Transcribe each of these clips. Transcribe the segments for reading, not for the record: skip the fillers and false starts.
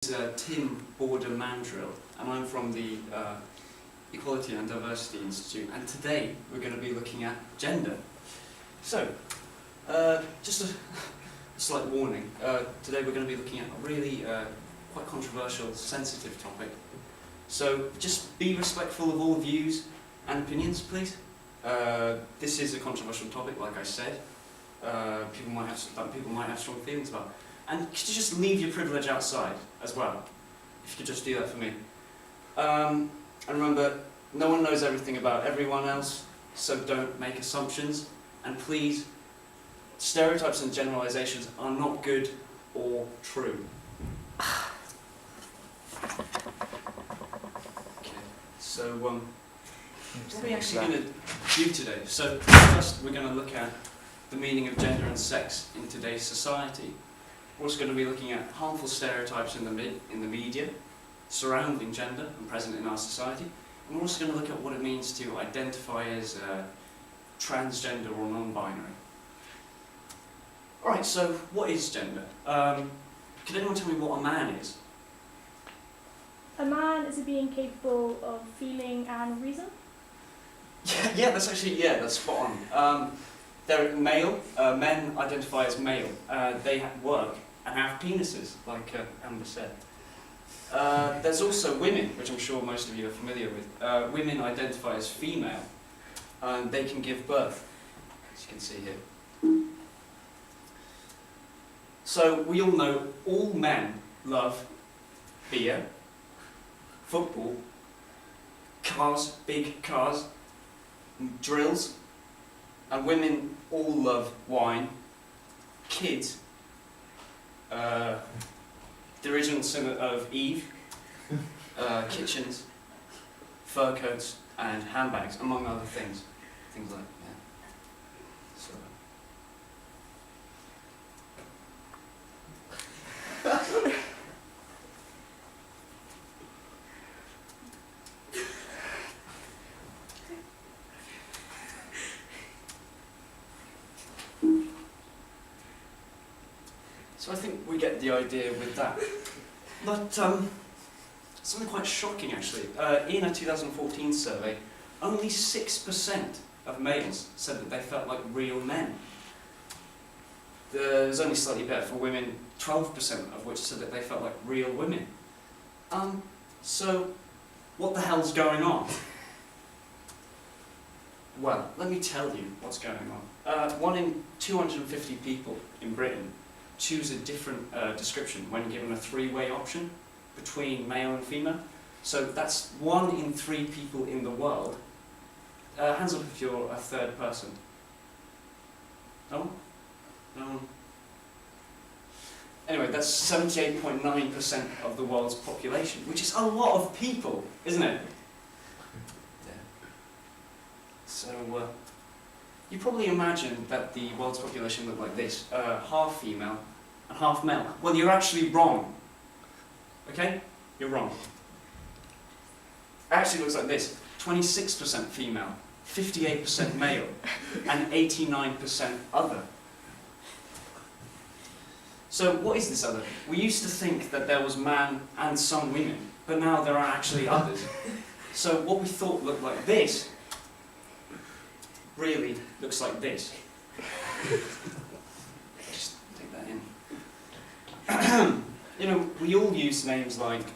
Tim Border-Mandrill, and I'm from the Equality and Diversity Institute, and today we're going to be looking at gender. So, just a slight warning, today we're going to be looking at a really quite controversial, sensitive topic. So, just be respectful of all views and opinions, please. This is a controversial topic, like I said. People might have strong feelings about. And could you just leave your privilege outside as well? If you could just do that for me. And remember, no one knows everything about everyone else, so don't make assumptions. And please, stereotypes and generalizations are not good or true. Okay, so what are we actually going to do today? So first we're going to look at the meaning of gender and sex in today's society. We're also going to be looking at harmful stereotypes in the media surrounding gender and present in our society. And we're also going to look at what it means to identify as transgender or non-binary. Alright, so what is gender? Could anyone tell me what a man is? A man is a being capable of feeling and reason? Yeah, that's spot on. They're male. Men identify as male. They work and have penises, like Amber said. There's also women, which I'm sure most of you are familiar with. Women identify as female, and they can give birth, as you can see here. So we all know all men love beer, football, cars, big cars, drills, and women all love wine, kids, the original sin of Eve, kitchens, fur coats, and handbags, among other things. Things like, yeah. So. So I think we get the idea with that. But something quite shocking actually. In a 2014 survey, only 6% of males said that they felt like real men. There's only slightly better for women, 12% of which said that they felt like real women. So what the hell's going on? Well, let me tell you what's going on. 1 in 250 people in Britain choose a different description when given a three-way option between male and female. So that's 1 in 3 people in the world. Hands up if you're a third person. No one? No one? Anyway, that's 78.9% of the world's population, which is a lot of people, isn't it? Yeah. So, you probably imagine that the world's population looked like this, half female and half male. Well, you're actually wrong. Okay? You're wrong. It actually looks like this, 26% female, 58% male, and 89% other. So what is this other? We used to think that there was man and some women, but now there are actually others. So what we thought looked like this really looks like this. Just take that in. You know, we all use names like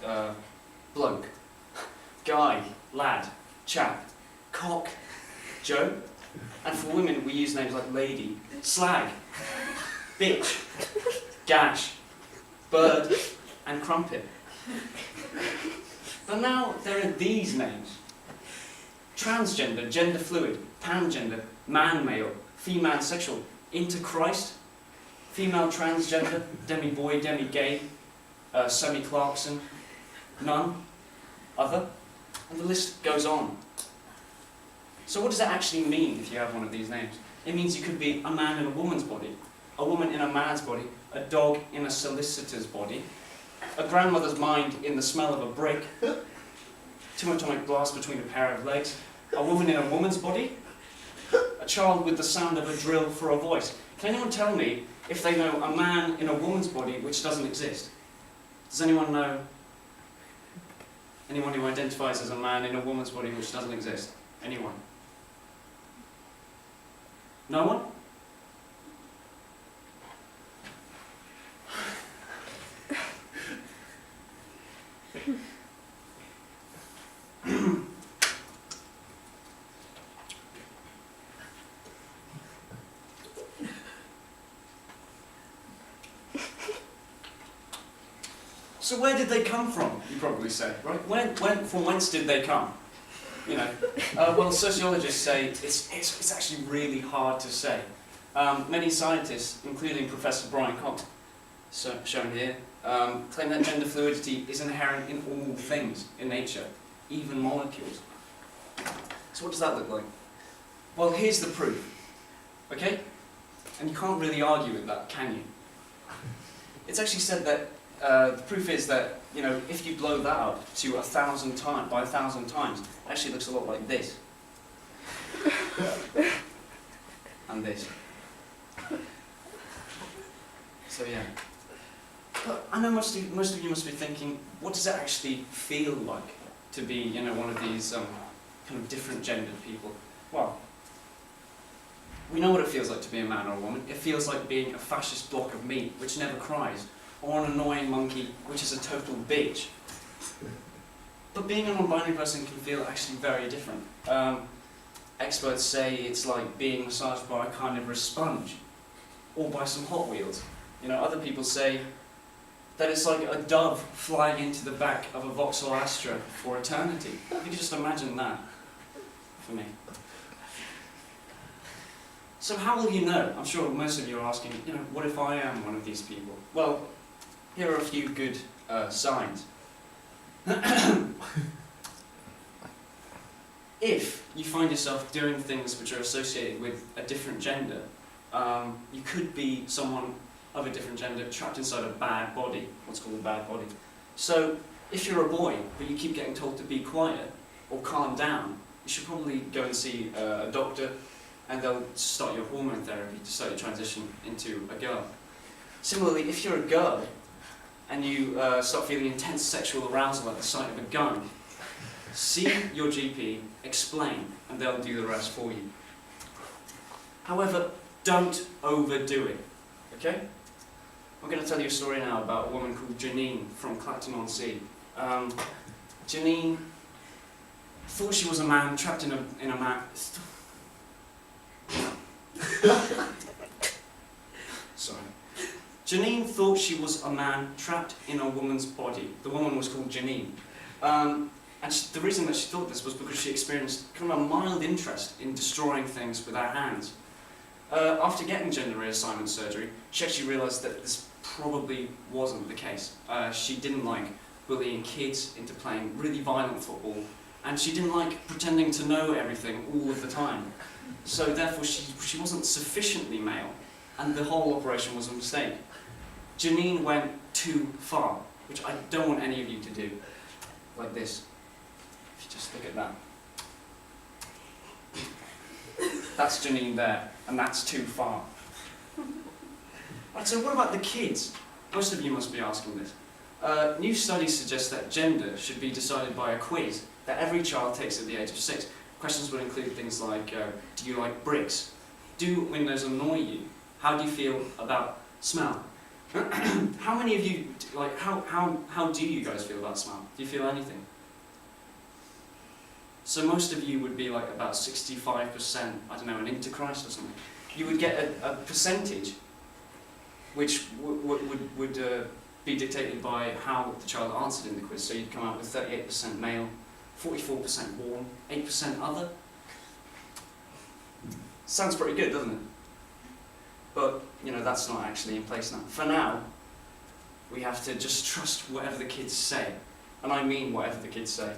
bloke, guy, lad, chap, cock, Joe. And for women we use names like lady, slag, bitch, gash, bird, and crumpet. But now there are these names. Transgender, gender fluid, pangender, man-male, female sexual, interchrist, female transgender, demi-boy, demi-gay, semi-Clarkson, none, other, and the list goes on. So what does that actually mean if you have one of these names? It means you could be a man in a woman's body, a woman in a man's body, a dog in a solicitor's body, a grandmother's mind in the smell of a brick, too much atomic blast between a pair of legs, a woman in a woman's body, a child with the sound of a drill for a voice. Can anyone tell me if they know a man in a woman's body which doesn't exist? Does anyone know anyone who identifies as a man in a woman's body which doesn't exist? Anyone? No one? So where did they come from, you probably say, right? From whence did they come? You know, well, sociologists say it's actually really hard to say. Many scientists, including Professor Brian Cox, shown here, claim that gender fluidity is inherent in all things in nature, even molecules. So what does that look like? Well, here's the proof, okay? And you can't really argue with that, can you? It's actually said that the proof is that, you know, if you blow that up to 1,000 times, by 1,000 times, it actually looks a lot like this. And this. So yeah. But I know most of you must be thinking, what does it actually feel like to be, you know, one of these kind of different gendered people? Well, we know what it feels like to be a man or a woman. It feels like being a fascist block of meat which never cries, or an annoying monkey which is a total bitch. But being a non-binary person can feel actually very different. Experts say it's like being massaged by a carnivorous sponge, or by some Hot Wheels. You know, other people say that it's like a dove flying into the back of a Vauxhall Astra for eternity. You can just imagine that, for me. So how will you know? I'm sure most of you are asking, you know, what if I am one of these people? Well, here are a few good signs. If you find yourself doing things which are associated with a different gender, you could be someone of a different gender trapped inside a bad body, what's called a bad body. So, if you're a boy, but you keep getting told to be quiet or calm down, you should probably go and see a doctor, and they'll start your hormone therapy to start your transition into a girl. Similarly, if you're a girl, and you start feeling intense sexual arousal at the sight of a gun, see your GP, explain, and they'll do the rest for you. However, don't overdo it, okay? I'm going to tell you a story now about a woman called Janine from Clacton-on-Sea. Janine thought she was a man trapped in a man... Sorry. Janine thought she was a man trapped in a woman's body. The woman was called Janine. And the reason that she thought this was because she experienced kind of a mild interest in destroying things with her hands. After getting gender reassignment surgery, she actually realised that this probably wasn't the case. She didn't like bullying kids into playing really violent football, and she didn't like pretending to know everything all of the time. So therefore she wasn't sufficiently male, and the whole operation was a mistake. Janine went too far, which I don't want any of you to do. Like this. If you just look at that. That's Janine there, and that's too far. Right, so what about the kids? Most of you must be asking this. New studies suggest that gender should be decided by a quiz that every child takes at the age of 6. Questions would include things like, do you like bricks? Do windows annoy you? How do you feel about smell? How many of you, like, how do you guys feel about smell? Do you feel anything? So most of you would be like about 65%, I don't know, an interchrist or something. You would get a percentage which would be dictated by how the child answered in the quiz. So you'd come out with 38% male, 44% warm, 8% other. Sounds pretty good, doesn't it? But, you know, that's not actually in place now. For now, we have to just trust whatever the kids say. And I mean whatever the kids say.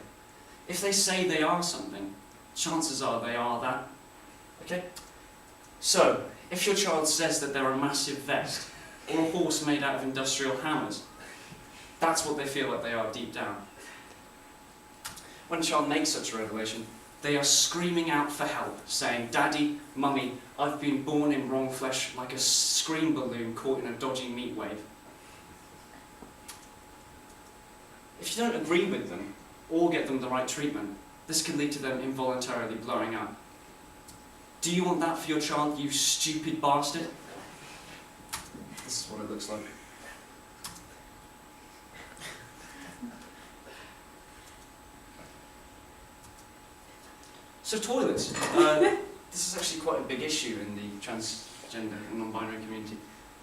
If they say they are something, chances are they are that. Okay? So, if your child says that they're a massive vest, or a horse made out of industrial hammers, that's what they feel like they are deep down. When a child makes such a revelation, they are screaming out for help, saying, "Daddy, Mummy, I've been born in wrong flesh like a scream balloon caught in a dodgy meat wave." If you don't agree with them, or get them the right treatment, this can lead to them involuntarily blowing up. Do you want that for your child, you stupid bastard? This is what it looks like. So toilets. This is actually quite a big issue in the transgender and non-binary community.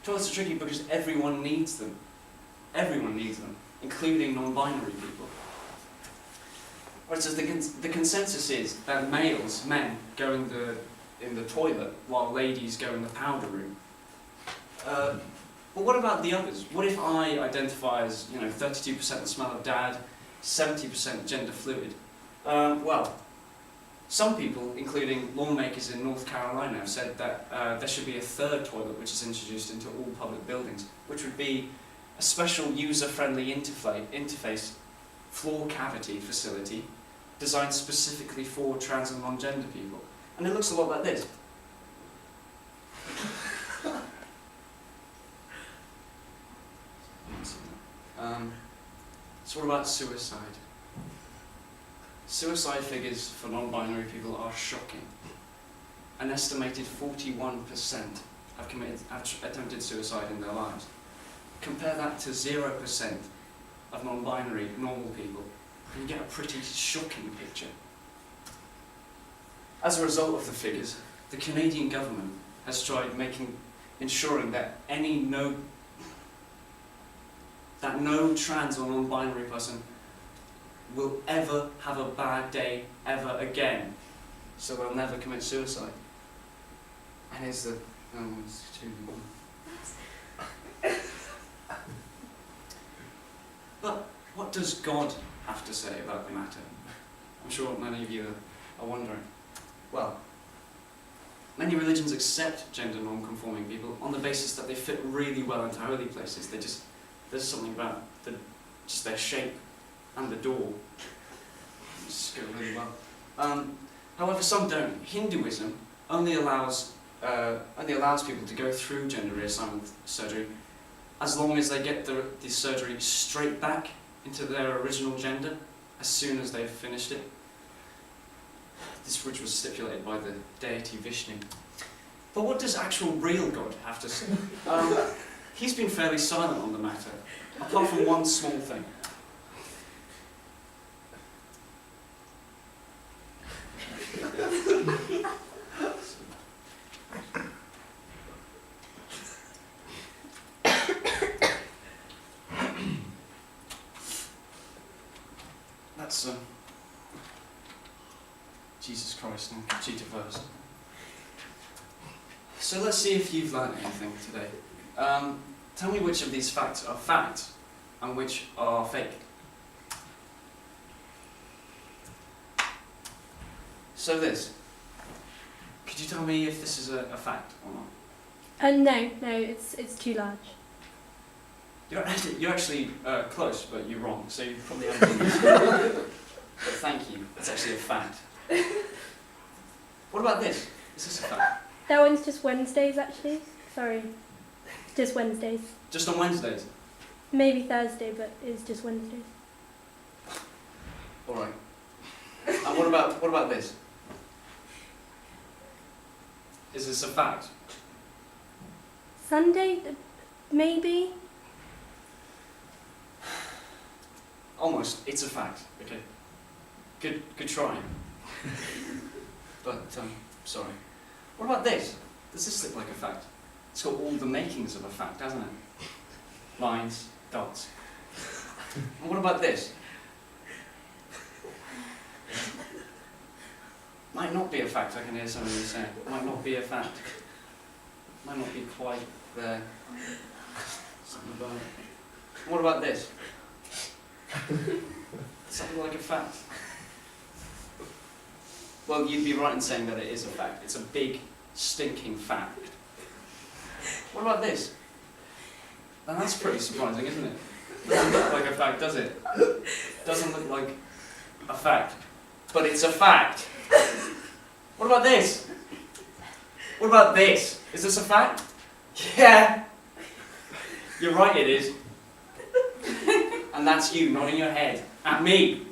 Toilets are tricky because everyone needs them. Everyone needs them, including non-binary people. Right, so the consensus is that men, go in the toilet while ladies go in the powder room. But what about the others? What if I identify as, 32% the smell of dad, 70% gender fluid? Well, some people, including lawmakers in North Carolina, have said that there should be a third toilet which is introduced into all public buildings, which would be a special user-friendly interface floor cavity facility designed specifically for trans and non-gender people. And it looks a lot like this. So what about suicide? Suicide figures for non-binary people are shocking. An estimated 41% have attempted suicide in their lives. Compare that to 0% of non-binary normal people, and you get a pretty shocking picture. As a result of the figures, the Canadian government has tried ensuring that no trans or non-binary person will ever have a bad day ever again, so they'll never commit suicide. And here's the... it's too... But what does God have to say about the matter? I'm sure many of you are wondering. Well, many religions accept gender non-conforming people on the basis that they fit really well into holy places. There's something about just their shape and the door. Just go really well. However, some don't. Hinduism only allows people to go through gender reassignment surgery as long as they get the surgery straight back into their original gender as soon as they've finished it. This which was stipulated by the deity Vishnu. But what does actual real God have to say? He's been fairly silent on the matter, apart from one small thing. That's Jesus Christ and Conchita Wurst. So let's see if you've learned anything today. Tell me which of these facts are facts and which are fake. So could you tell me if this is a fact or not? No, it's too large. You're actually close, but you're wrong, so you probably haven't done this. But thank you, it's actually a fact. What about this? Is this a fact? That one's just Wednesdays, actually. Sorry. Just Wednesdays. Just on Wednesdays? Maybe Thursday, but it's just Wednesdays. Alright. And what about this? Is this a fact? Sunday? Maybe? Almost. It's a fact. Okay. Good try. But, sorry. What about this? Does this look like a fact? It's got all the makings of a fact, hasn't it? Lines, dots. And what about this? Might not be a fact, I can hear some of you saying. Might not be a fact. Might not be quite there. Something about it. What about this? Something like a fact. Well, you'd be right in saying that it is a fact. It's a big, stinking fact. What about this? Now that's pretty surprising, isn't it? Doesn't look like a fact, does it? Doesn't look like a fact. But it's a fact. What about this? What about this? Is this a fact? Yeah. You're right, it is. And that's you nodding your head at me.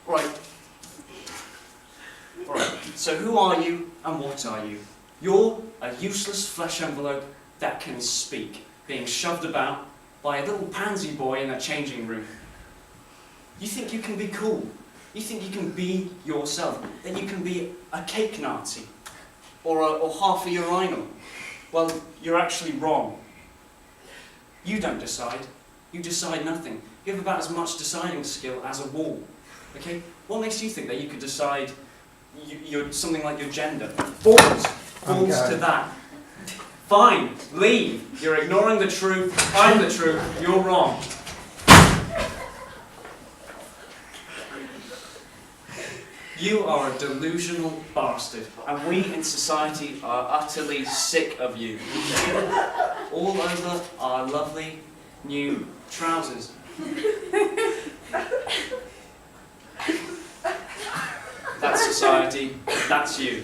Right. Alright, so who are you and what are you? You're a useless flesh envelope that can speak, being shoved about by a little pansy boy in a changing room. You think you can be cool. You think you can be yourself. That you can be a cake Nazi. Or half a urinal. Well, you're actually wrong. You don't decide. You decide nothing. You have about as much deciding skill as a wall. Okay? What makes you think that you could decide you're something like your gender? Balls to that. Fine, leave. You're ignoring the truth. I'm the truth. You're wrong. You are a delusional bastard, and we in society are utterly sick of you. All over our lovely new trousers. That's society, that's you.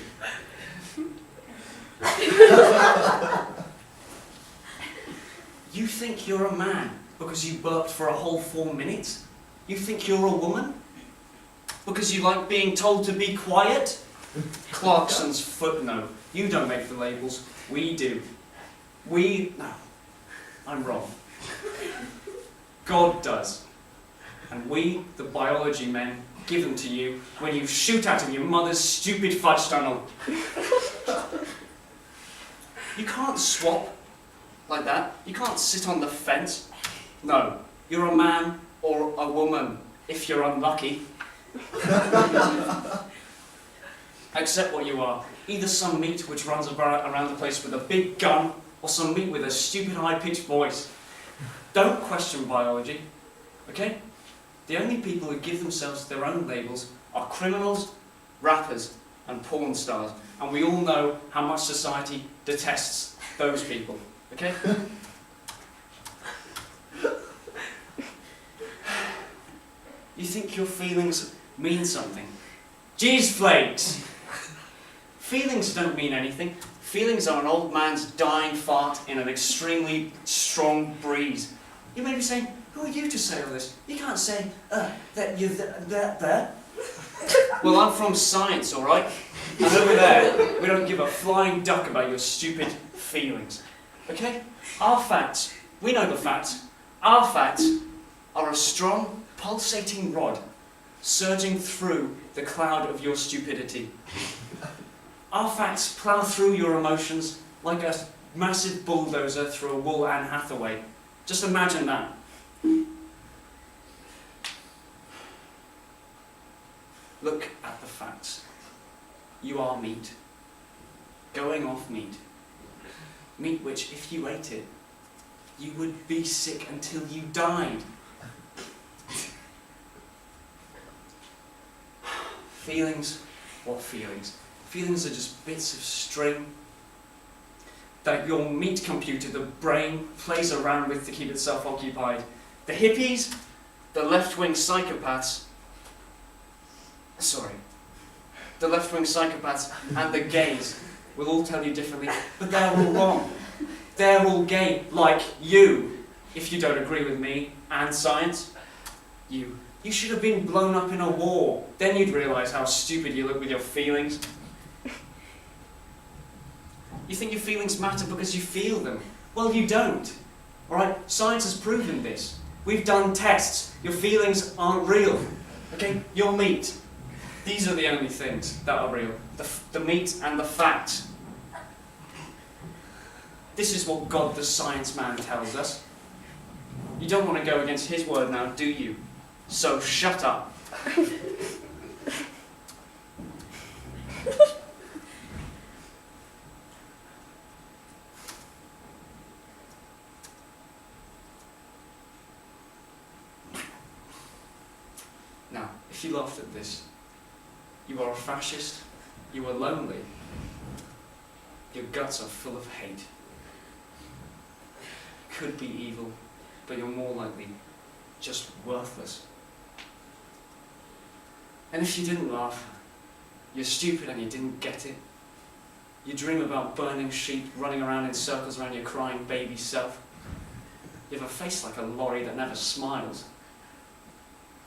You think you're a man because you burped for a whole 4 minutes? You think you're a woman because you like being told to be quiet? Clarkson's footnote. You don't make the labels, we do. No, I'm wrong. God does. And we, the biology men, give them to you when you shoot out of your mother's stupid fudge tunnel. You can't swap like that. You can't sit on the fence. No, you're a man or a woman, if you're unlucky. Accept what you are. Either some meat which runs around the place with a big gun, or some meat with a stupid high-pitched voice. Don't question biology, okay? The only people who give themselves their own labels are criminals, rappers, and porn stars. And we all know how much society detests those people, okay? You think your feelings mean something? Cheese flakes! Feelings don't mean anything. Feelings are an old man's dying fart in an extremely strong breeze. You may be saying, who are you to say all this? You can't say, that you're there. Well, I'm from science, alright? And over there, we don't give a flying duck about your stupid feelings. Okay? Our facts, we know the facts. Our facts are a strong, pulsating rod surging through the cloud of your stupidity. Our facts plough through your emotions like a massive bulldozer through a wool Anne Hathaway. Just imagine that. Look at the facts. You are meat. Going off meat. Meat which, if you ate it, you would be sick until you died. Feelings? What feelings? Feelings are just bits of string that your meat computer, the brain, plays around with to keep itself occupied. The hippies, the left-wing psychopaths, the left-wing psychopaths and the gays will all tell you differently, but they're all wrong. They're all gay, like you, if you don't agree with me and science. You should have been blown up in a war. Then you'd realise how stupid you look with your feelings. You think your feelings matter because you feel them. Well, you don't. Alright? Science has proven this. We've done tests. Your feelings aren't real. Okay? You're meat. These are the only things that are real. The meat and the facts. This is what God the science man tells us. You don't want to go against his word now, do you? So shut up. Now, if you laughed at this, you are a fascist, you are lonely, your guts are full of hate. Could be evil, but you're more likely just worthless. And if you didn't laugh, you're stupid and you didn't get it. You dream about burning sheep, running around in circles around your crying baby self. You have a face like a lorry that never smiles.